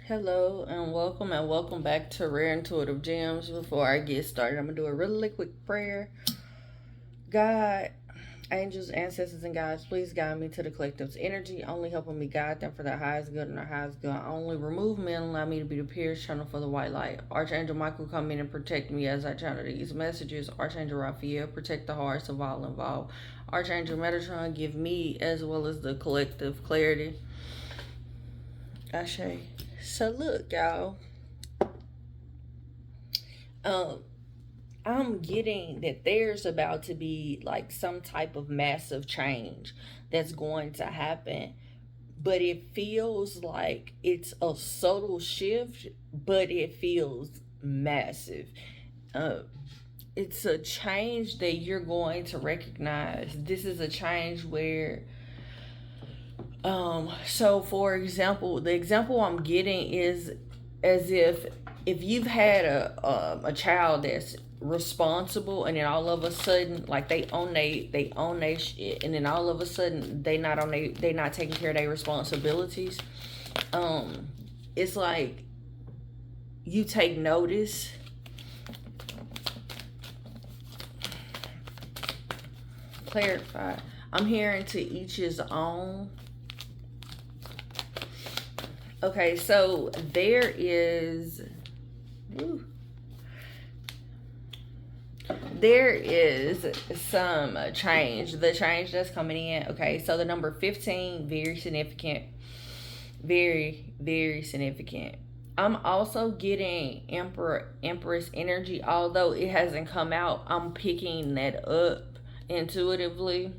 Hello and welcome back to Rare Intuitive Gems. Before I get started, I'm gonna do a really quick prayer. God, angels, ancestors, and guides, please guide me to the collective's energy, only helping me guide them for their highest good and their highest good. Only remove me and allow me to be the purest channel for the white light. Archangel Michael, come in and protect me as I channel these messages. Archangel Raphael, protect the hearts of all involved. Archangel Metatron, give me as well as the collective clarity. Ashe. So look, y'all. Um, I'm getting that there's about to be like some type of massive change that's going to happen, but it feels like it's a subtle shift, but it feels massive. Uh, it's a change that you're going to recognize. This is a change where so for example, the example I'm getting is as if you've had a child that's responsible, and then all of a sudden like they own they shit, and then all of a sudden they not taking care of their responsibilities. um it's like you take notice. Clarify. I'm hearing to each his own. Okay, so there is there is some change. The change that's coming in. Okay, so the number 15, very significant. Very significant. I'm also getting Empress energy, although it hasn't come out. I'm picking that up intuitively.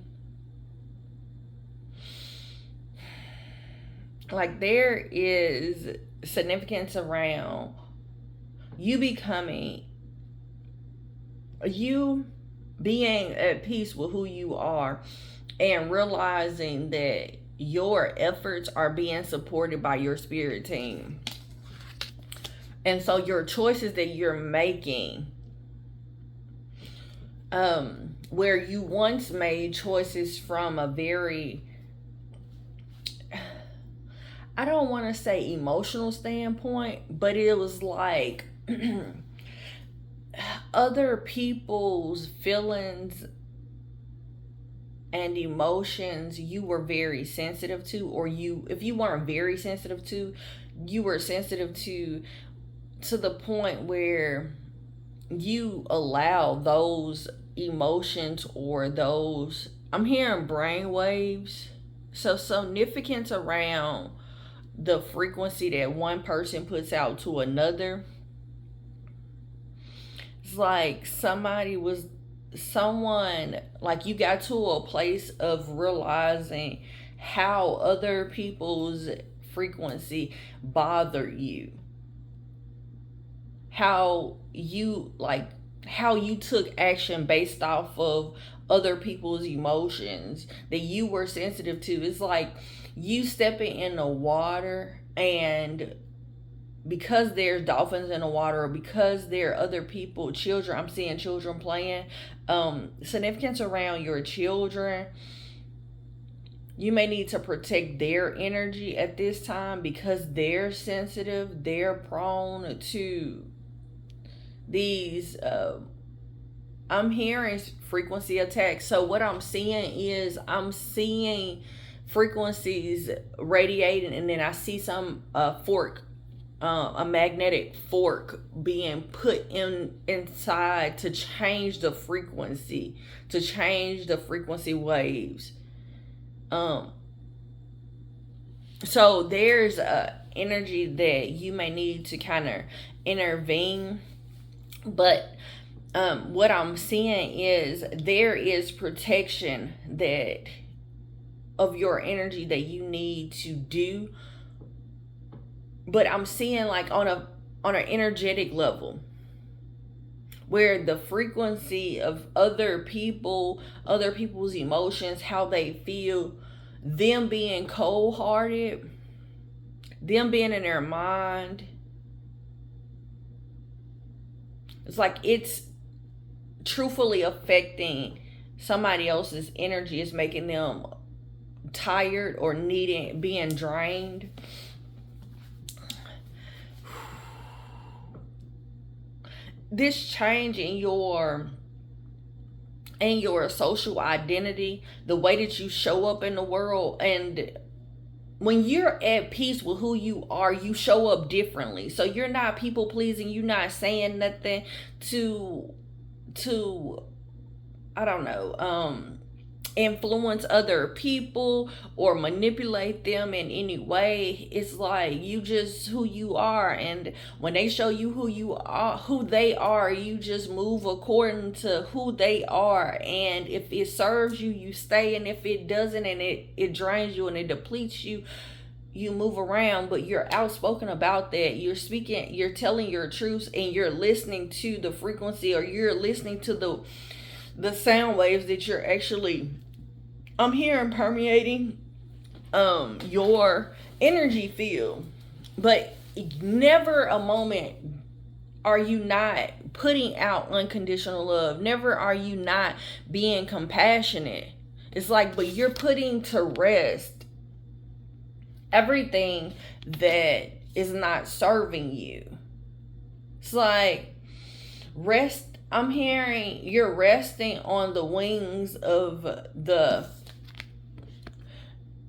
Like there is significance around you becoming, you being at peace with who you are, and realizing that your efforts are being supported by your spirit team. And so your choices that you're making, where you once made choices from a very, I don't want to say emotional standpoint, but it was like other people's feelings and emotions you were very sensitive to, or if you weren't very sensitive to, you were sensitive to the point where you allow those emotions, or those, I'm hearing brain waves. So significance around the frequency that one person puts out to another. It's like someone, like you got to a place of realizing how other people's frequency bother you, how you took action based off of other people's emotions that you were sensitive to. It's like you stepping in the water, and because there's dolphins in the water, or because there are other people, children, I'm seeing children playing, significance around your children. You may need to protect their energy at this time because they're sensitive, they're prone to these I'm hearing frequency attacks. So what I'm seeing is I'm seeing frequencies radiating, and then I see some fork, a magnetic fork being put inside to change the frequency, waves. Um, so there's a energy that you may need to kind of intervene, but what I'm seeing is there is protection that of your energy that you need to do, but I'm seeing like on an energetic level, where the frequency of other people's emotions, how they feel, them being cold-hearted, them being in their mind, it's like it's truthfully affecting somebody else's energy. Is making them tired or being drained. this change in your social identity, the way that you show up in the world, and when you're at peace with who you are, you show up differently. So you're not people pleasing, you're not saying nothing to I don't know, influence other people or manipulate them in any way. It's like you just who you are, and when they show you who you are, who they are, you just move according to who they are. And if it serves you, you stay, and if it doesn't, and it drains you and it depletes you, you move around. But you're outspoken about that. You're speaking, you're telling your truths, and you're listening to the frequency, or you're listening to the sound waves that you're actually I'm hearing permeating your energy field. But never a moment are you not putting out unconditional love. Never are you not being compassionate. It's like, but you're putting to rest everything that is not serving you. It's like rest. I'm hearing you're resting on the wings of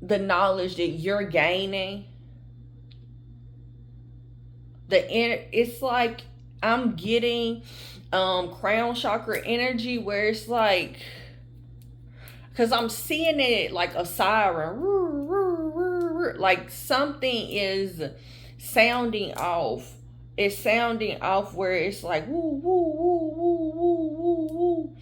the knowledge that you're gaining. It's like I'm getting crown chakra energy, where it's like, because I'm seeing it like a siren, like something is sounding off. It's sounding off, where it's like woo woo woo woo woo woo woo.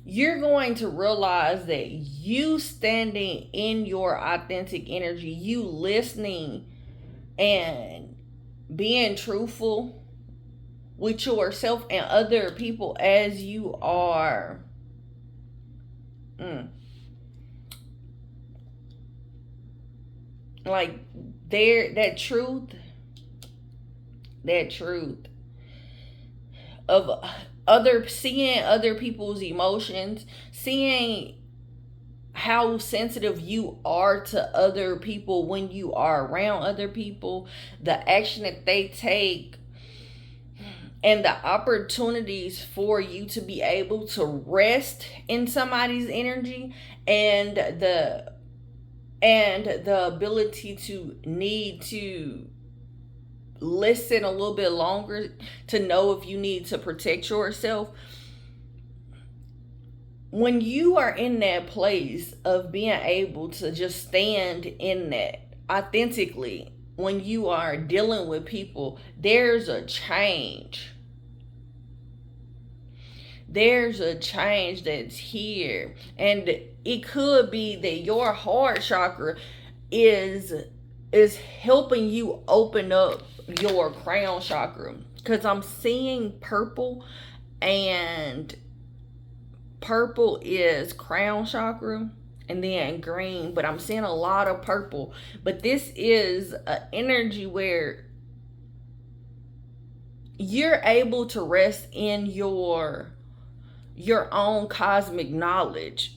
You're going to realize that you standing in your authentic energy, you listening and being truthful with yourself and other people as you are. Like that truth of seeing other people's emotions, seeing how sensitive you are to other people when you are around other people, the action that they take, and the opportunities for you to be able to rest in somebody's energy, and the ability to need to listen a little bit longer to know if you need to protect yourself. When you are in that place of being able to just stand in that authentically, when you are dealing with people, there's a change. There's a change that's here. And it could be that your heart chakra is helping you open up your crown chakra, because I'm seeing purple, and purple is crown chakra, and then green, but I'm seeing a lot of purple. But this is an energy where you're able to rest in your own cosmic knowledge,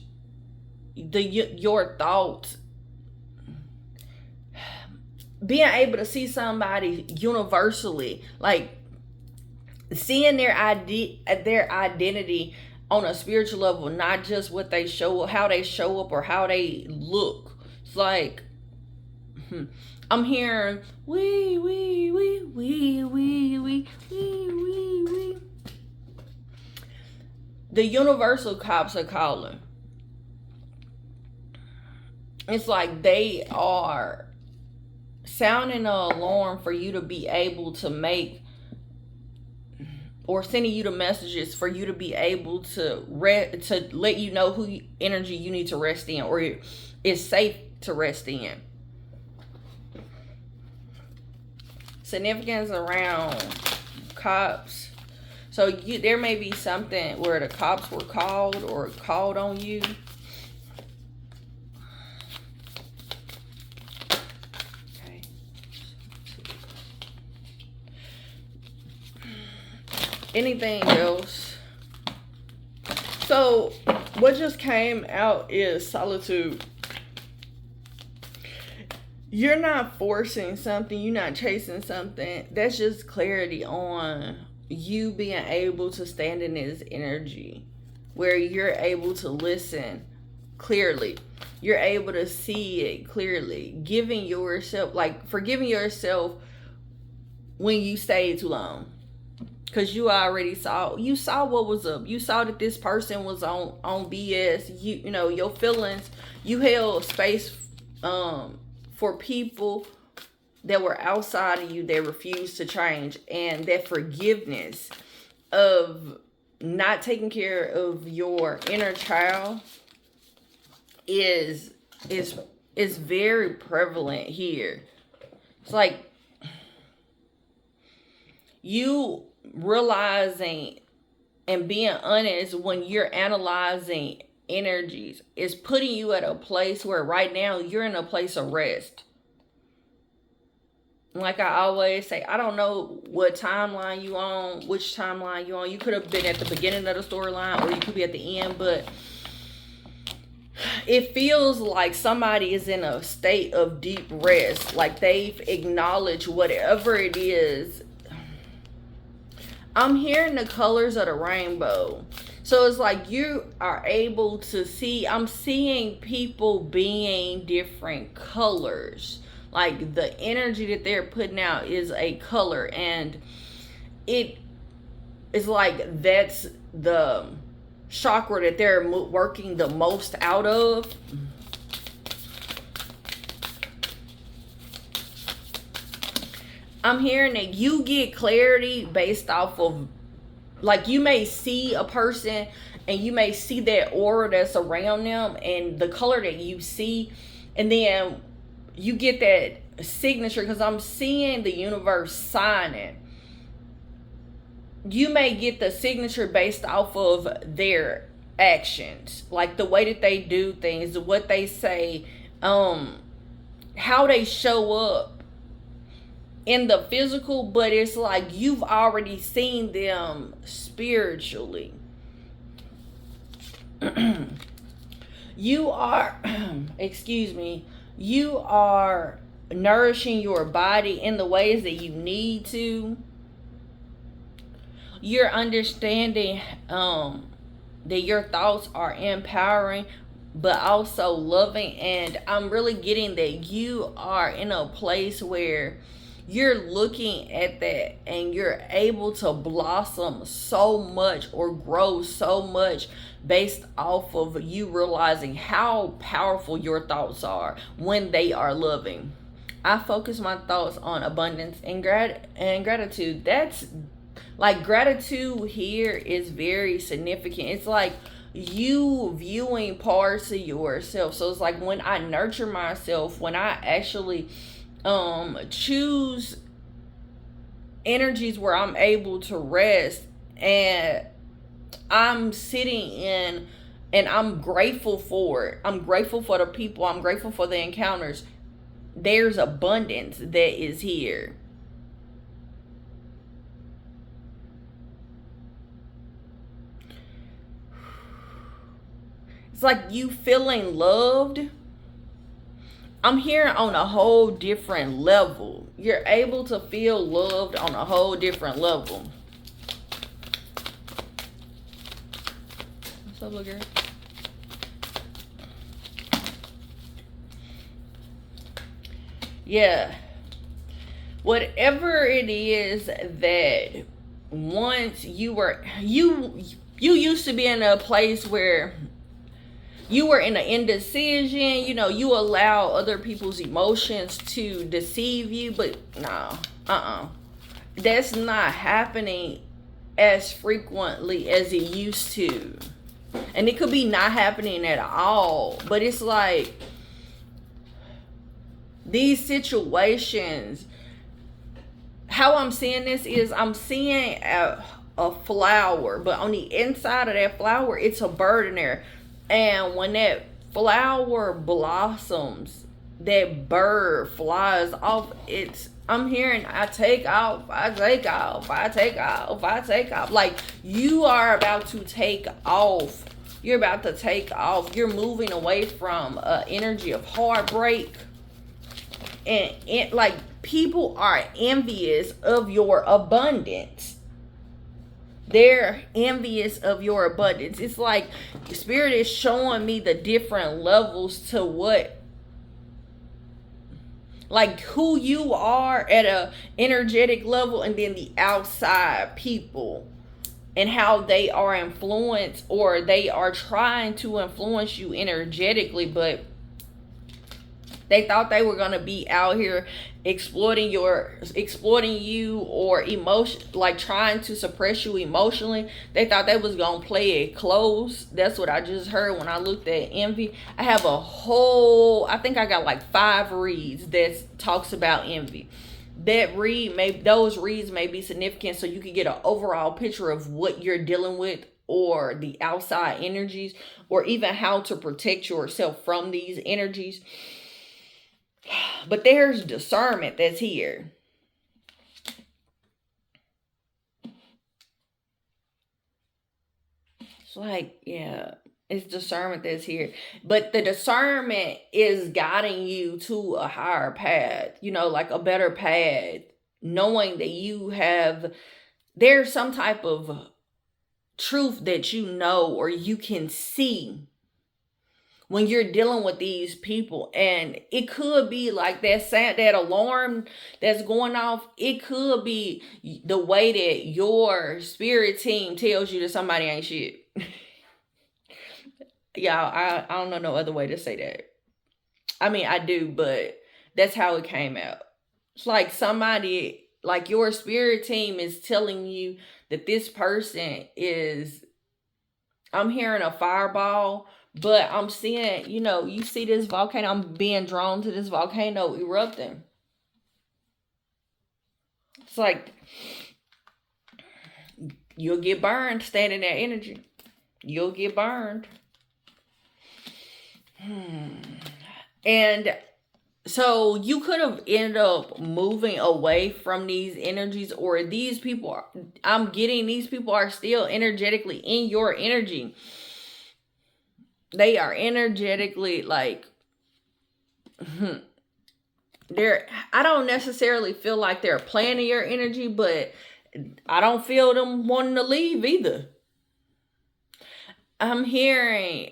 your thoughts, being able to see somebody universally, like seeing their identity on a spiritual level, not just what they show up, how they show up, or how they look. It's like I'm hearing wee wee wee wee wee wee wee wee wee. The universal cops are calling. It's like they are sounding an alarm for you to be able to make, or sending you the messages for you to be able to let you know who energy you need to rest in, or it's safe to rest in. Significance around cops. So there may be something where the cops were called or called on you. Okay. Anything else? So what just came out is solitude. You're not forcing something, you're not chasing something. That's just clarity on you being able to stand in this energy where you're able to listen clearly. You're able to see it clearly. Giving yourself, like forgiving yourself when you stayed too long. Cause you already saw what was up. You saw that this person was on BS. You know your feelings. You held space for people that were outside of you that refused to change, and that forgiveness of not taking care of your inner child is very prevalent here. It's like you realizing and being honest when you're analyzing energies is putting you at a place where right now you're in a place of rest. Like I always say, I don't know what timeline you on, which timeline you on. You could have been at the beginning of the storyline or you could be at the end, but it feels like somebody is in a state of deep rest. Like they've acknowledged whatever it is. I'm hearing the colors of the rainbow. So it's like you are able to see, I'm seeing people being different colors. Like the energy that they're putting out is a color, and it is like that's the chakra that they're working the most out of. I'm hearing that you get clarity based off of, like you may see a person and you may see that aura that's around them and the color that you see, and then you get that signature, because I'm seeing the universe signing. You may get the signature based off of their actions, like the way that they do things, what they say, how they show up in the physical, but it's like you've already seen them spiritually. You are, excuse me, you are nourishing your body in the ways that you need to. You're understanding that your thoughts are empowering but also loving, and I'm really getting that you are in a place where you're looking at that and you're able to blossom so much or grow so much based off of you realizing how powerful your thoughts are when they are loving. I focus my thoughts on abundance and gratitude. That's like gratitude here is very significant. It's like you viewing parts of yourself. So it's like when I nurture myself, when I actually choose energies where I'm able to rest and I'm sitting in, and I'm grateful for it. I'm grateful for the people. I'm grateful for the encounters. There's abundance that is here. It's like you feeling loved. I'm hearing on a whole different level. You're able to feel loved on a whole different level. What's up, little girl? Yeah. Whatever it is that once you used to be in a place where you were in an indecision, you allow other people's emotions to deceive you, but no, that's not happening as frequently as it used to. And it could be not happening at all, but it's like these situations, how I'm seeing this is I'm seeing a flower, but on the inside of that flower, it's a bird in there. And when that flower blossoms, that bird flies off. I'm hearing I take off. Like you are about to take off. You're about to take off. You're moving away from energy of heartbreak. and like people are envious of your abundance. They're envious of your abundance. It's like Spirit is showing me the different levels to what, like who you are at a energetic level, and then the outside people and how they are influenced, or they are trying to influence you energetically, but they thought they were going to be out here exploiting you, or emotion, like trying to suppress you emotionally. They thought they was going to play it close. That's what I just heard when I looked at envy. I have I think I got like 5 reads that talks about envy. Those reads may be significant, so you can get an overall picture of what you're dealing with, or the outside energies, or even how to protect yourself from these energies. But there's discernment that's here. It's like, yeah, it's discernment that's here. But the discernment is guiding you to a higher path, like a better path, knowing that there's some type of truth that or you can see when you're dealing with these people. And it could be like that alarm that's going off. It could be the way that your spirit team tells you that somebody ain't shit. Y'all, I don't know no other way to say that. I mean, I do, but that's how it came out. It's like somebody, like your spirit team is telling you that this person is, I'm hearing a fireball, but I'm seeing, you see this volcano. I'm being drawn to this volcano erupting. It's like you'll get burned standing in that energy. You'll get burned. And so you could have ended up moving away from these energies, or these people are still energetically in your energy. They are energetically like, I don't necessarily feel like they're playing your energy, but I don't feel them wanting to leave either. I'm hearing,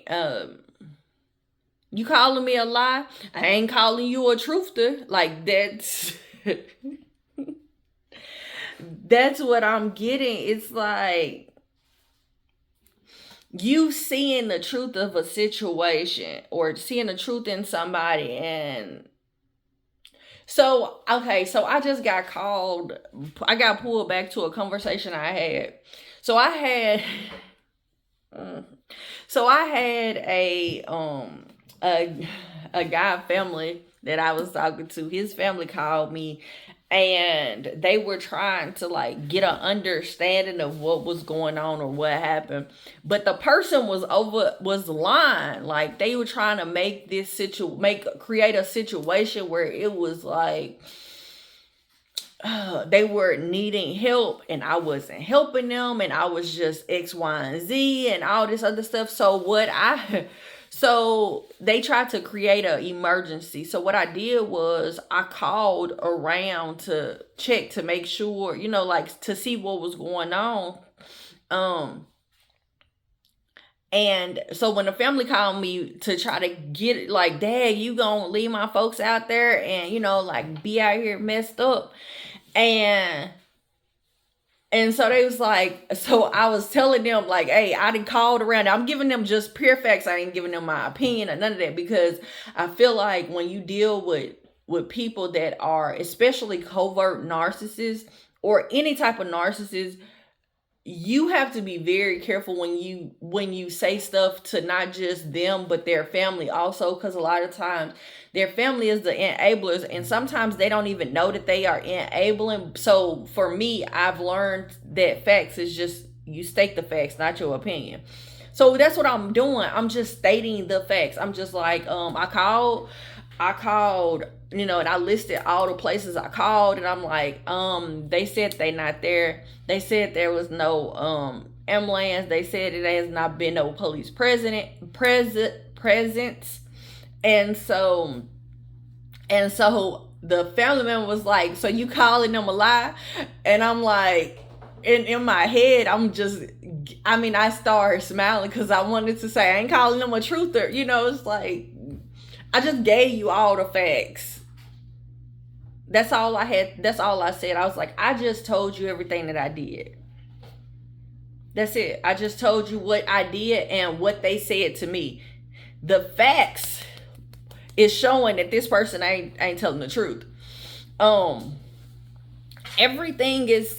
you calling me a lie? I ain't calling you a truther. Like that's what I'm getting. It's like you seeing the truth of a situation, or seeing the truth in somebody. And so I just got pulled back to a conversation I had. So I had a guy family that I was talking to. His family called me, and they were trying to like get an understanding of what was going on or what happened. But the person was lying. Like they were trying to make create a situation where it was like they were needing help, and I wasn't helping them, and I was just X, Y, and Z and all this other stuff. So they tried to create an emergency. So what I did was I called around to check to make sure, like to see what was going on. And so when the family called me to try to get it, like, Dad, you gonna leave my folks out there and, like be out here messed up. And so they was like, so I was telling them like, hey, I done called around. I'm giving them just pure facts. I ain't giving them my opinion or none of that, because I feel like when you deal with people that are especially covert narcissists, or any type of narcissist, you have to be very careful when you say stuff to not just them, but their family also. Because a lot of times their family is the enablers, and sometimes they don't even know that they are enabling. So for me, I've learned that facts is just, you state the facts, not your opinion. So that's what I'm doing. I'm just stating the facts. I'm just like, I called, and I listed all the places I called, and I'm like, they said they not there. They said there was no ambulance. They said it has not been no police presence. And so the family member was like, so you calling them a lie? And I'm like, in my head, I started smiling because I wanted to say, I ain't calling them a truther. It's like, I just gave you all the facts. That's all I had. That's all I said. I was like, I just told you everything that I did. That's it. I just told you what I did and what they said to me. The facts is showing that this person ain't telling the truth. Everything is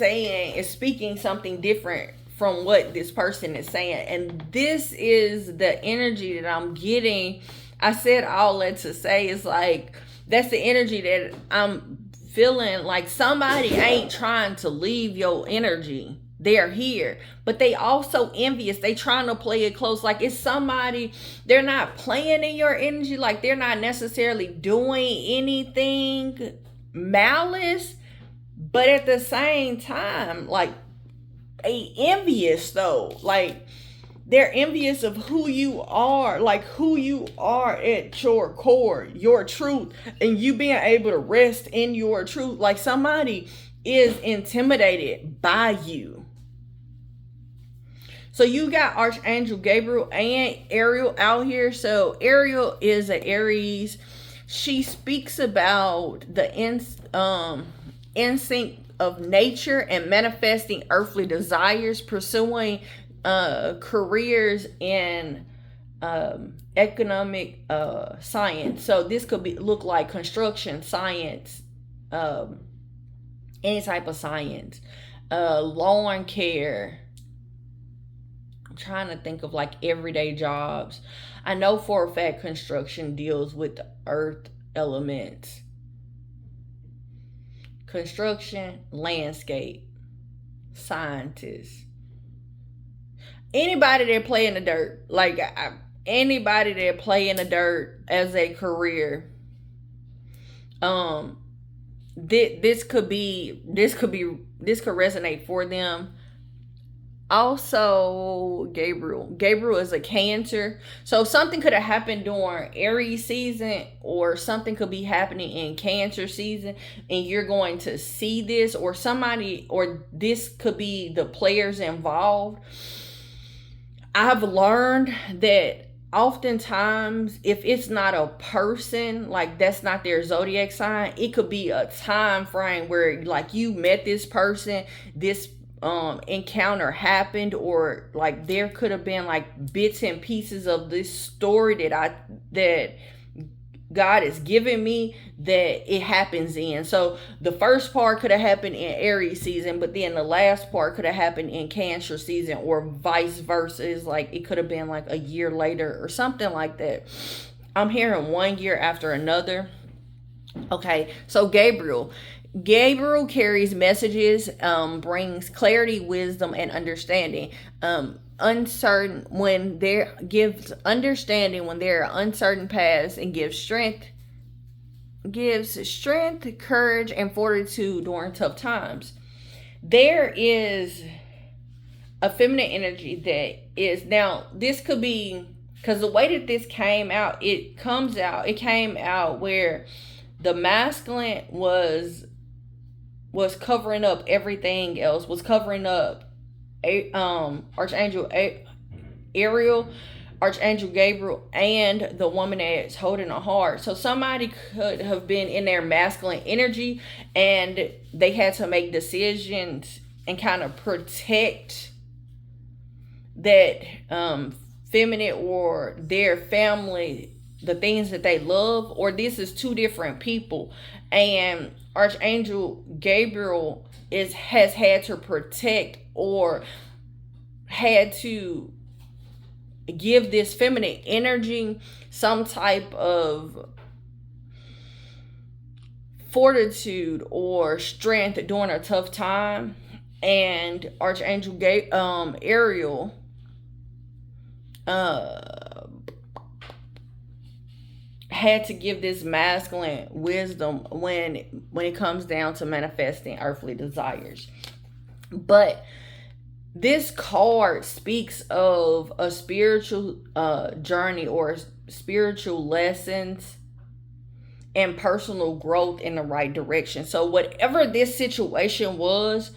speaking something different from what this person is saying. And this is the energy that I'm getting. I said all that to say is like, that's the energy that I'm feeling. Like somebody ain't trying to leave your energy. They're here, but they also envious. They trying to play it close. Like it's somebody, they're not playing in your energy. Like they're not necessarily doing anything malice, but at the same time, like they envious though. Like they're envious of who you are, like who you are at your core, your truth, and you being able to rest in your truth. Like somebody is intimidated by you. So you got Archangel Gabriel and Ariel out here. So Ariel is an Aries. She speaks about the instinct of nature and manifesting earthly desires, pursuing careers in economic science. So this could look like construction science, any type of science, lawn care. I'm trying to think of like everyday jobs. I know for a fact construction deals with the earth elements. Construction, landscape, scientists. Anybody that play in the dirt, like anybody that play in the dirt as a career, this could resonate for them. Also, Gabriel is a Cancer, so something could have happened during Aries season, or something could be happening in Cancer season, and you're going to see this, or somebody, or this could be the players involved. I've learned that oftentimes, if it's not a person, like that's not their zodiac sign, it could be a time frame where like you met this person, this encounter happened, or like there could have been like bits and pieces of this story that God has given me that it happens in. So the first part could have happened in Aries season, but then the last part could have happened in Cancer season, or vice versa. It's like it could have been like a year later or something like that. I'm hearing 1 year after another. Okay, so Gabriel carries messages, brings clarity, wisdom, and understanding. Uncertain when there gives understanding when there are uncertain paths, and gives strength, courage, and fortitude during tough times. There is a feminine energy that is, now this could be, because the way that this came out, it came out where the masculine was covering up everything else, was covering up Archangel Ariel, Archangel Gabriel, and the woman that's holding a heart. So somebody could have been in their masculine energy, and they had to make decisions and kind of protect that feminine or their family, the things that they love, or this is two different people. And Archangel Gabriel has had to protect, or had to give this feminine energy some type of fortitude or strength during a tough time. And Archangel Ariel had to give this masculine wisdom when it comes down to manifesting earthly desires. But this card speaks of a spiritual journey or spiritual lessons and personal growth in the right direction. So whatever this situation was,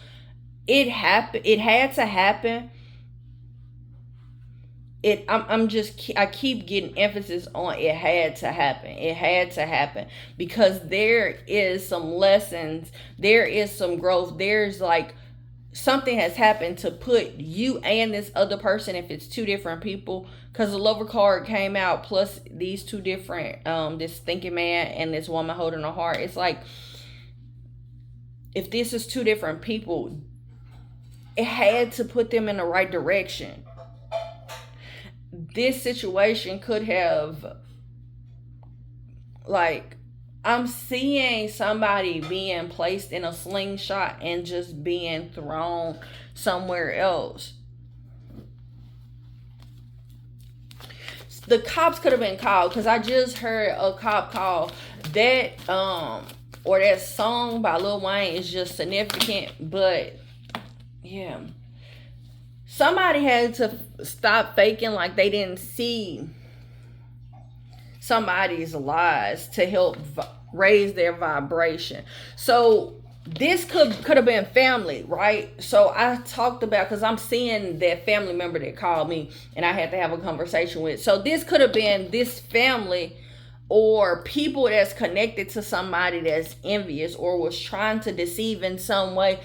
it happened. It had to happen. I keep getting emphasis on it had to happen. It had to happen because there is some lessons, there is some growth. There's like something has happened to put you and this other person, if it's two different people, because the Lover card came out plus these two different this thinking man and this woman holding a heart. It's like if this is two different people, it had to put them in the right direction. This situation could have, like, I'm seeing somebody being placed in a slingshot and just being thrown somewhere else. The cops could have been called because I just heard a cop call. That or that song by Lil Wayne is just significant, but yeah. Somebody had to stop faking like they didn't see somebody's lies to help raise their vibration. So this could have been family, right? So I talked about, because I'm seeing that family member that called me and I had to have a conversation with. So this could have been this family or people that's connected to somebody that's envious or was trying to deceive in some way.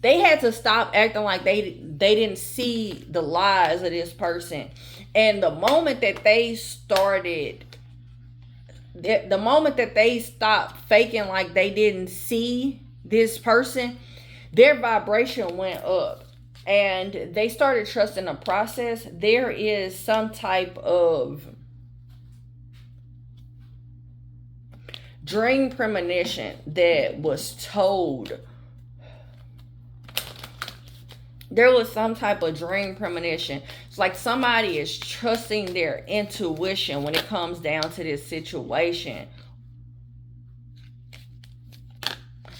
They had to stop acting like they didn't see the lies of this person. And the moment that they started, the moment that they stopped faking like they didn't see this person, their vibration went up. And they started trusting the process. There is some type of dream premonition that was told. There was some type of dream premonition. It's like somebody is trusting their intuition when it comes down to this situation.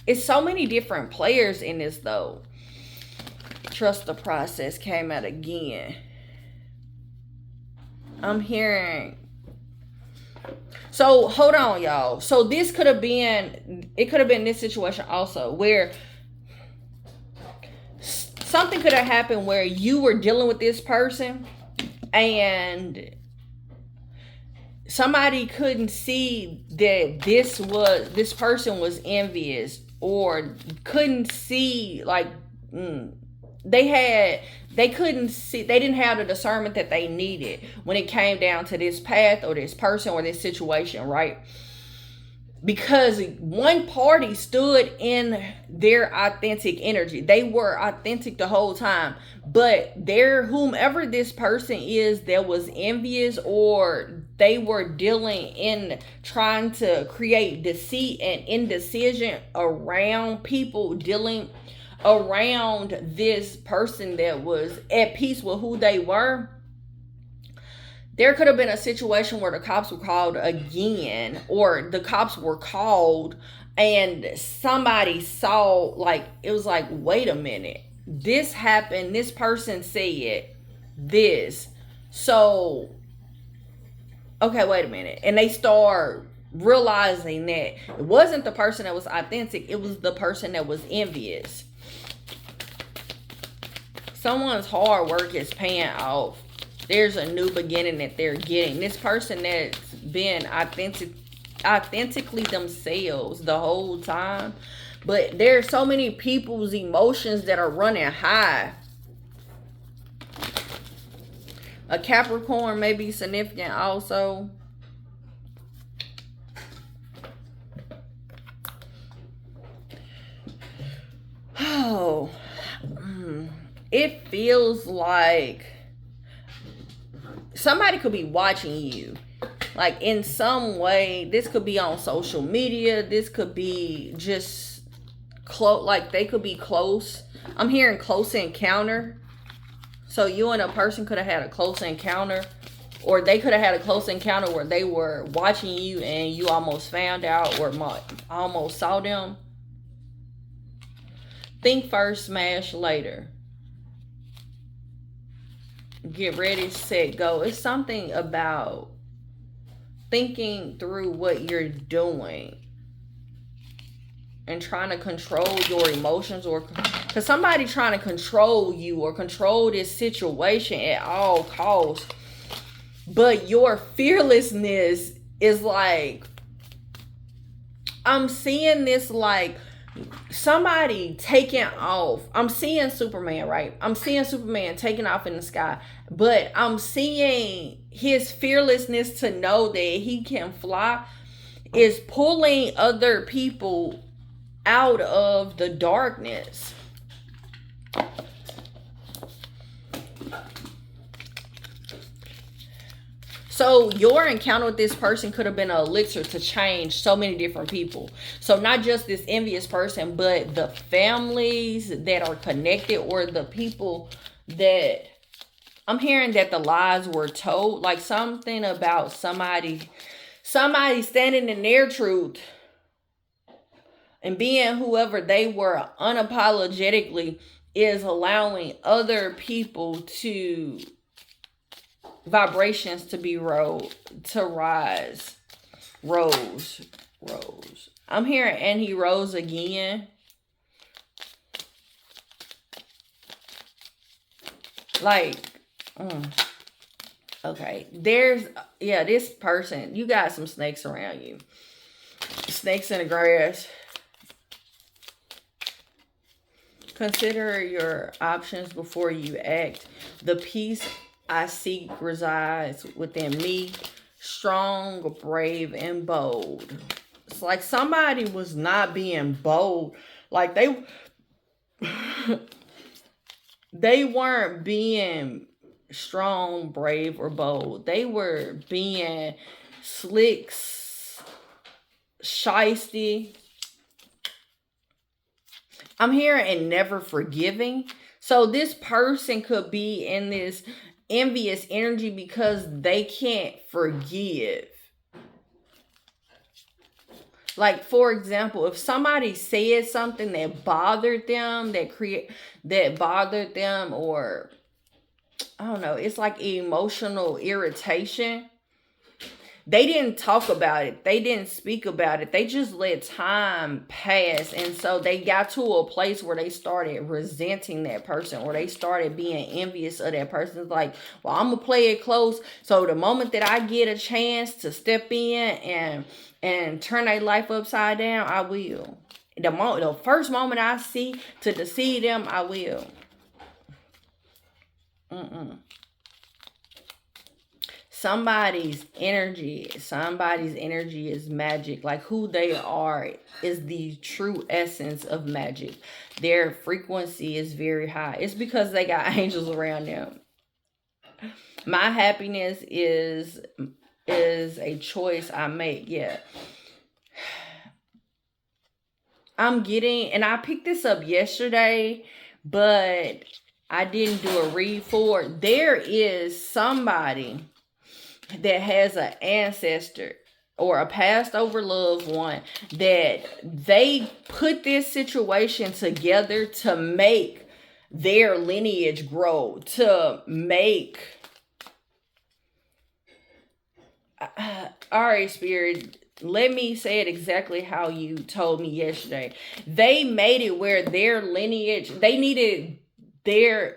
It's so many different players in this though. Trust the process came out again. I'm hearing. So hold on, y'all. So this could have been, it could have been this situation also where something could have happened where you were dealing with this person and somebody couldn't see that this person was envious, or couldn't see like they couldn't see, they didn't have the discernment that they needed when it came down to this path or this person or this situation, right? Because one party stood in their authentic energy. They were authentic the whole time. But whomever this person is that was envious, or they were dealing in trying to create deceit and indecision around people, dealing around this person that was at peace with who they were. There could have been a situation where the cops were called again, or the cops were called and somebody saw, like, it was like, wait a minute, this happened, this person said this. So, okay, wait a minute. And they start realizing that it wasn't the person that was authentic, it was the person that was envious. Someone's hard work is paying off. There's a new beginning that they're getting. This person that's been authentically themselves the whole time. But there's so many people's emotions that are running high. A Capricorn may be significant also. Oh, it feels like somebody could be watching you, like in some way. This could be on social media. This could be just close, like they could be close. I'm hearing close encounter. So you and a person could have had a close encounter, or they could have had a close encounter where they were watching you and you almost found out or almost saw them. Think first, smash later. Get ready, set, go. It's something about thinking through what you're doing and trying to control your emotions, or because somebody trying to control you or control this situation at all costs. But your fearlessness is like, I'm seeing this like somebody taking off. I'm seeing Superman, right? I'm seeing Superman taking off in the sky, but I'm seeing his fearlessness to know that he can fly is pulling other people out of the darkness. So your encounter with this person could have been an elixir to change so many different people. So not just this envious person, but the families that are connected, or the people that I'm hearing that the lies were told. Like something about somebody standing in their truth and being whoever they were unapologetically is allowing other people to vibrations to be rose. I'm hearing, and he rose again. Like, okay, this person, you got some snakes around you. Snakes in the grass. Consider your options before you act. The peace I seek resides within me, strong, brave, and bold. It's like somebody was not being bold. Like they weren't being strong, brave, or bold. They were being slick, shiesty. I'm hearing and never forgiving. So this person could be in this envious energy because they can't forgive. Like, for example, if somebody said something that bothered them, or I don't know, it's like emotional irritation. They didn't talk about it. They didn't speak about it. They just let time pass. And so they got to a place where they started resenting that person, or they started being envious of that person. It's like, well, I'm going to play it close. So the moment that I get a chance to step in and turn their life upside down, I will. The first moment I see to deceive them, I will. Somebody's energy is magic. Like who they are is the true essence of magic. Their frequency is very high. It's because they got angels around them. My happiness is a choice I make. Yeah. I'm getting, and I picked this up yesterday, but I didn't do a read for it. There is somebody that has an ancestor or a passed over loved one that they put this situation together to make their lineage grow, to make all right, Spirit, let me say it exactly how you told me yesterday. They made it where their lineage, they needed their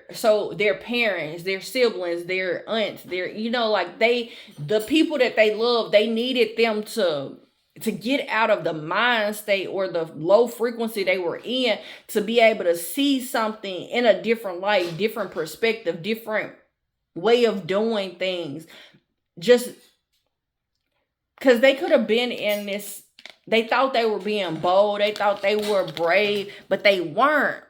parents, their siblings, their aunts, the people that they love, they needed them to get out of the mind state or the low frequency they were in, to be able to see something in a different light, different perspective, different way of doing things. Just because they could have been in this, they thought they were being bold, they thought they were brave, but they weren't.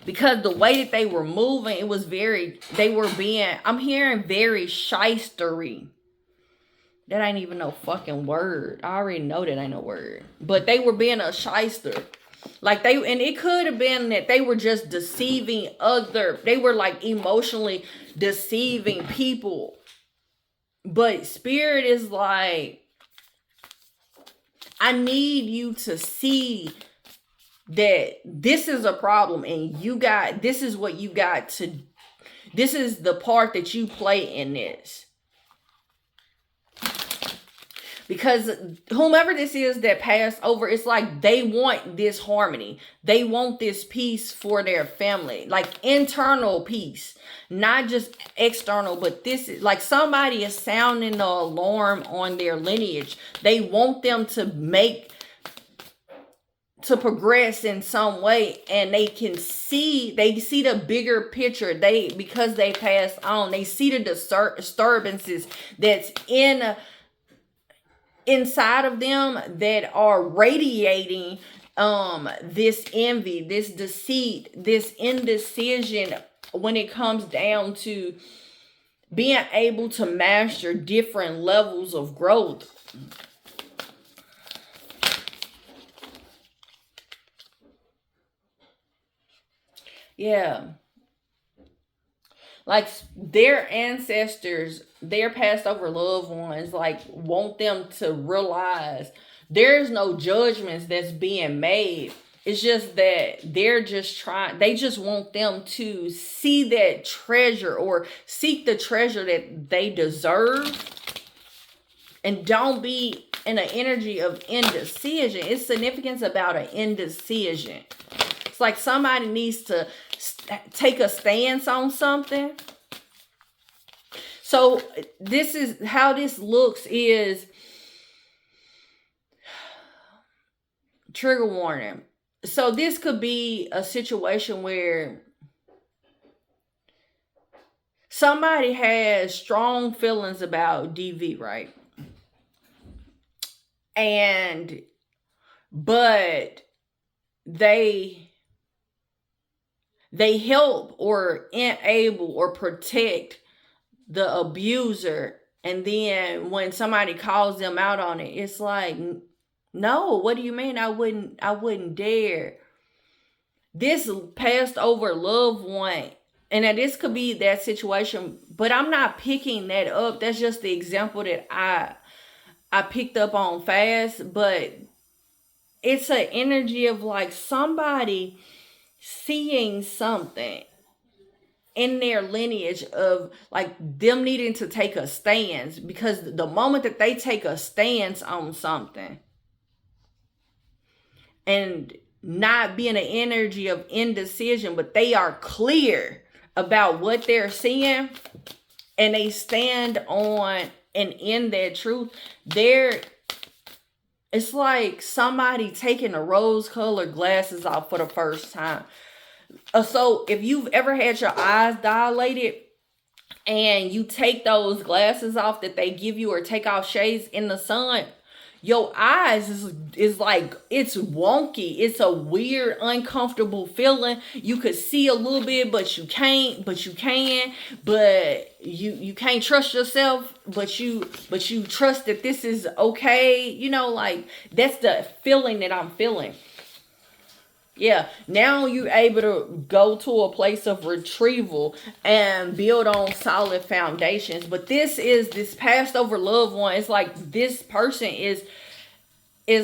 Because the way that they were moving, it was I'm hearing very shystery. That ain't even no fucking word. I already know that ain't no word. But they were being a shyster. And it could have been that they were just deceiving they were like emotionally deceiving people. But Spirit is like, I need you to see that this is a problem, and this is what you got to, this is the part that you play in this. Because whomever this is that passed over, it's like they want this harmony. They want this peace for their family, like internal peace, not just external. But this is like somebody is sounding the alarm on their lineage. They want them to progress in some way, and they see the bigger picture. Because they passed on, they see the disturbances that's inside of them that are radiating this envy, this deceit, this indecision when it comes down to being able to master different levels of growth. Yeah. Like their ancestors, their passed over loved ones, like want them to realize there's no judgments that's being made. It's just that they just want them to see that treasure or seek the treasure that they deserve, and don't be in an energy of indecision. It's significance about an indecision. It's like somebody needs to take a stance on something. So this is how this looks is trigger warning. So this could be a situation where somebody has strong feelings about DV, right? But they help or enable or protect the abuser, and then when somebody calls them out on it, it's like, no, what do you mean I wouldn't dare? This passed over loved one, and this could be that situation, but I'm not picking that up. That's just the example that I picked up on fast. But it's an energy of like somebody seeing something in their lineage of like them needing to take a stance, because the moment that they take a stance on something and not being an energy of indecision, but they are clear about what they're seeing and they stand on and in their truth, it's like somebody taking the rose-colored glasses off for the first time. So if you've ever had your eyes dilated and you take those glasses off that they give you, or take off shades in the sun, your eyes is like, it's wonky. It's a weird, uncomfortable feeling. You could see a little bit, but you can't, but you can, but you can't trust yourself, but you trust that this is okay. You know, like that's the feeling that I'm feeling. Yeah, now you're able to go to a place of retrieval and build on solid foundations. But this passed over loved one. It's like this person is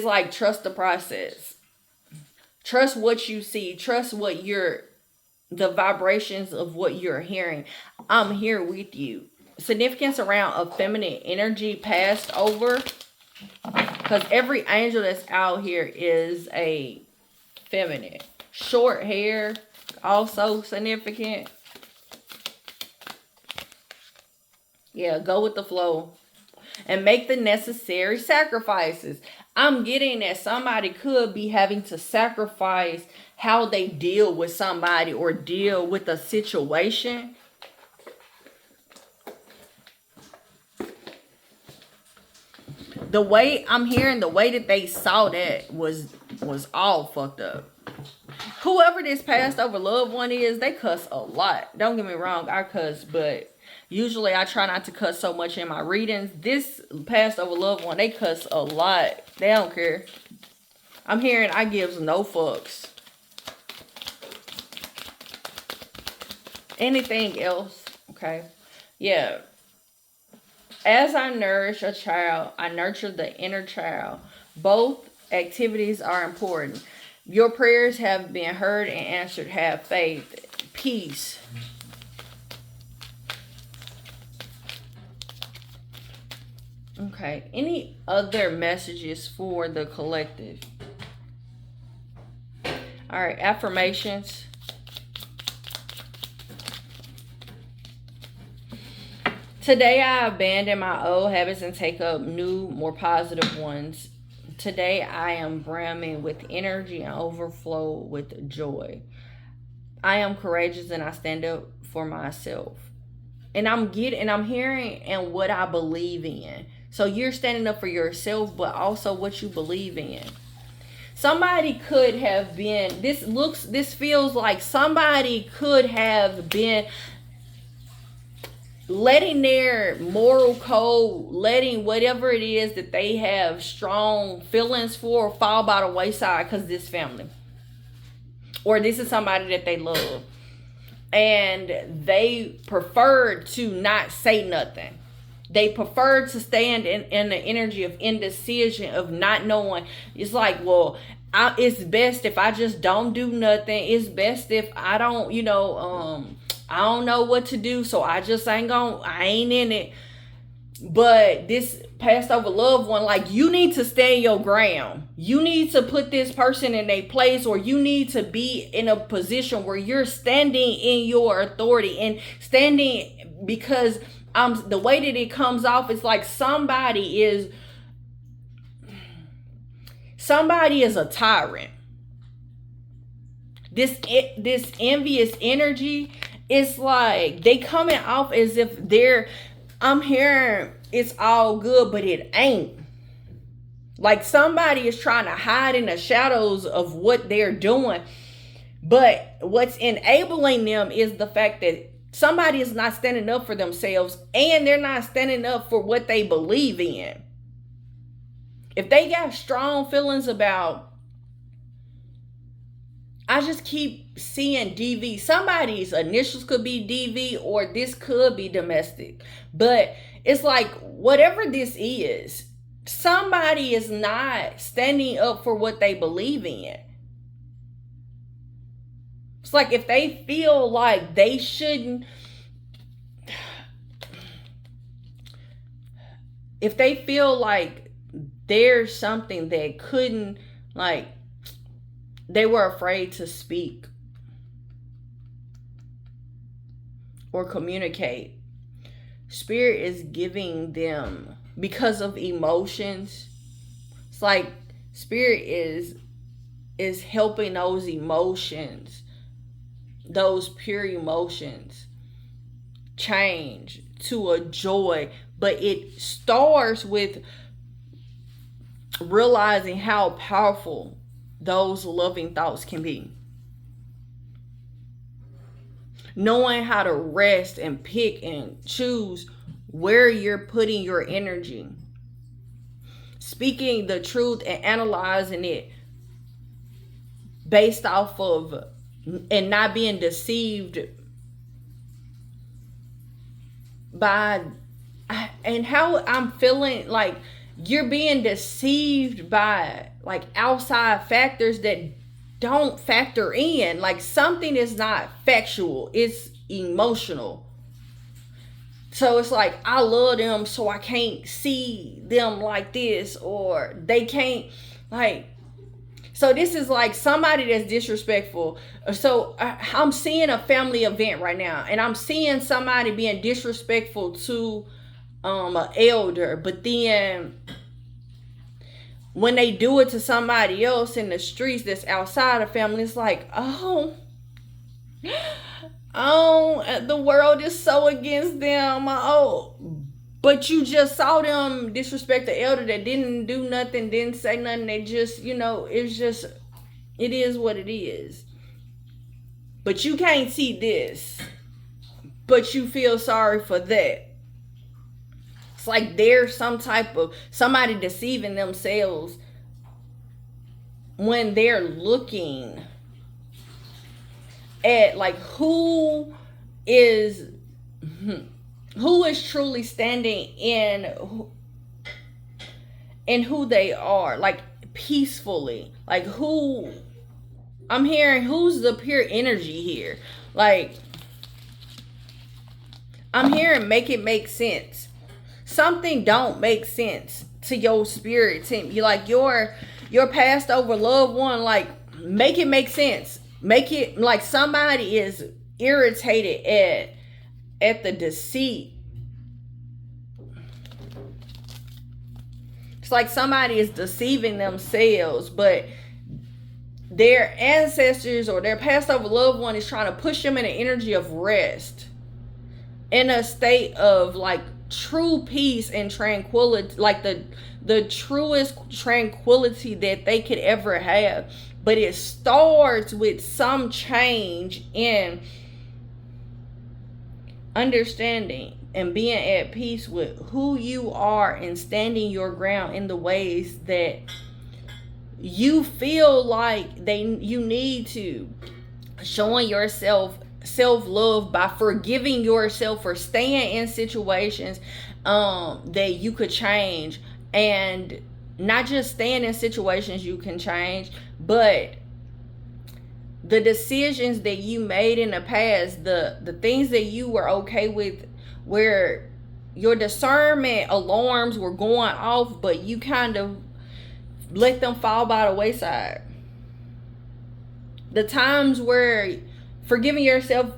like, trust the process. Trust what you see. Trust the vibrations of what you're hearing. I'm here with you. Significance around a feminine energy passed over, because every angel that's out here is a feminine. Short hair, also significant. Yeah, go with the flow and make the necessary sacrifices. I'm getting that somebody could be having to sacrifice how they deal with somebody or deal with a situation. The way I'm hearing, the way that they saw that was all fucked up. Whoever this passed over loved one is, they cuss a lot. Don't get me wrong, I cuss, but usually I try not to cuss so much in my readings. This passed over loved one, they cuss a lot. They don't care. I'm hearing I gives no fucks. Anything else? Okay. Yeah. As I nourish a child, I nurture the inner child. Both activities are important. Your prayers have been heard and answered. Have faith. Peace. Okay. Any other messages for the collective? All right. Affirmations. Today I abandon my old habits and take up new, more positive ones. Today I am brimming with energy and overflow with joy. I am courageous and I stand up for myself. And I'm hearing and what I believe in. So you're standing up for yourself, but also what you believe in. Somebody could have been, this feels like somebody could have been letting their moral code, letting whatever it is that they have strong feelings for fall by the wayside because this family. Or this is somebody that they love. And they preferred to not say nothing. They preferred to stand in the energy of indecision, of not knowing. It's like, well, it's best if I just don't do nothing. It's best if I don't, I don't know what to do, so I just I ain't in it. But this passed over loved one, like, you need to stand your ground. You need to put this person in a place, or you need to be in a position where you're standing in your authority and standing, because the way that it comes off is like somebody is a tyrant. This envious energy, it's like they coming off as if I'm hearing it's all good, but it ain't. Like somebody is trying to hide in the shadows of what they're doing. But what's enabling them is the fact that somebody is not standing up for themselves, and they're not standing up for what they believe in. If they got strong feelings about, I just keep seeing DV. Somebody's initials could be DV, or this could be domestic. But it's like, whatever this is, somebody is not standing up for what they believe in. It's like if they feel like they shouldn't, if they feel like there's something that couldn't, like, they were afraid to speak or communicate. Spirit is giving them, because of emotions, it's like Spirit is helping those emotions, those pure emotions, change to a joy. But it starts with realizing how powerful those loving thoughts can be. Knowing how to rest and pick and choose where you're putting your energy. Speaking the truth and analyzing it based off of, and not being deceived by, and how I'm feeling like you're being deceived by like outside factors that don't factor in. Like something is not factual, it's emotional. So it's like, I love them, so I can't see them like this, or they can't, like, so this is like somebody that's disrespectful. So I'm seeing a family event right now, and I'm seeing somebody being disrespectful to an elder, but then when they do it to somebody else in the streets that's outside of family, it's like, oh, the world is so against them. Oh, but you just saw them disrespect the elder that didn't do nothing, didn't say nothing. They just, it's just, it is what it is. But you can't see this, but you feel sorry for that. It's like there's some type of somebody deceiving themselves when they're looking at like who is truly standing in who they are, like peacefully. Like who, I'm hearing who's the pure energy here. Like I'm hearing make it make sense. something don't make sense to your spirit team. You like your passed over loved one, like make it make sense. Make it like somebody is irritated at the deceit. It's like somebody is deceiving themselves, but their ancestors or their passed over loved one is trying to push them in an energy of rest, in a state of like true peace and tranquility, like the truest tranquility that they could ever have. But it starts with some change in understanding and being at peace with who you are and standing your ground in the ways that you feel like you need to. Showing yourself self-love by forgiving yourself for staying in situations that you could change, and not just staying in situations you can change, but the decisions that you made in the past, the things that you were okay with, where your discernment alarms were going off, but you kind of let them fall by the wayside. The times where forgiving yourself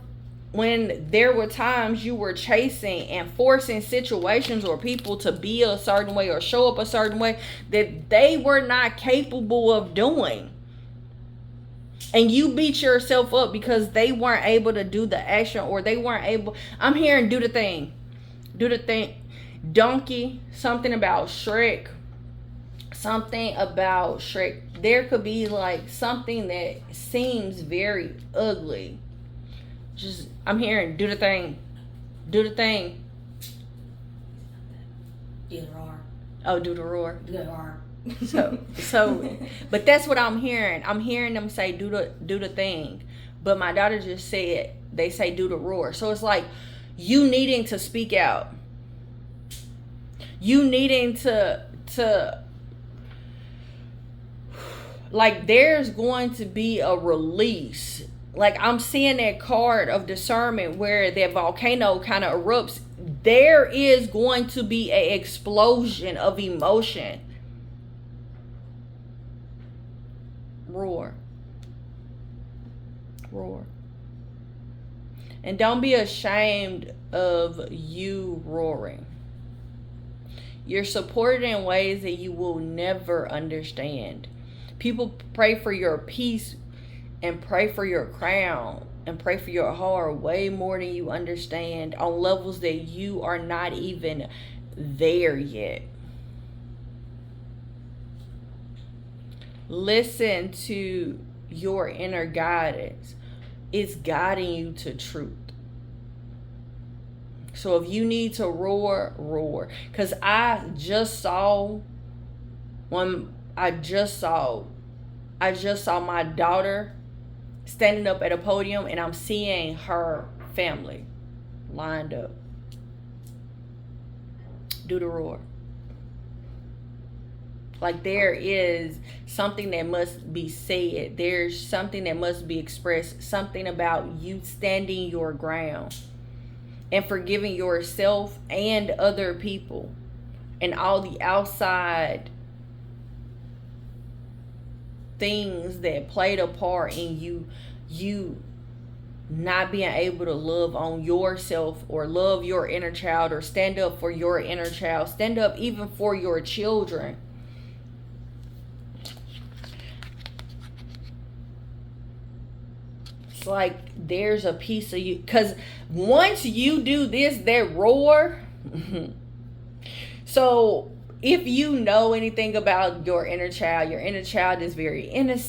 when there were times you were chasing and forcing situations or people to be a certain way or show up a certain way that they were not capable of doing. And you beat yourself up because they weren't able to do the action, or they weren't able. I'm hearing do the thing. Do the thing. Donkey, something about Shrek. Something about Shrek. There could be like something that seems very ugly. Just, I'm hearing do the thing. Do the thing. Do the roar. Oh, do the roar. Do the roar. So, but that's what I'm hearing. I'm hearing them say do the thing. But my daughter just said they say do the roar. So it's like you needing to speak out. You needing to like there's going to be a release. Like I'm seeing that card of discernment where that volcano kind of erupts. There is going to be an explosion of emotion. Roar. Roar. And don't be ashamed of you roaring. You're supported in ways that you will never understand. People pray for your peace and pray for your crown and pray for your heart way more than you understand, on levels that you are not even there yet. Listen to your inner guidance. It's guiding you to truth. So if you need to roar, roar. Because I just saw my daughter standing up at a podium, and I'm seeing her family lined up. Do the roar. Like there is something that must be said. There's something that must be expressed. Something about you standing your ground and forgiving yourself and other people and all the outside things that played a part in you not being able to love on yourself or love your inner child or stand up for your inner child. Stand up even for your children. It's like there's a piece of you, because once you do this, that roar. So if you know anything about your inner child is very innocent.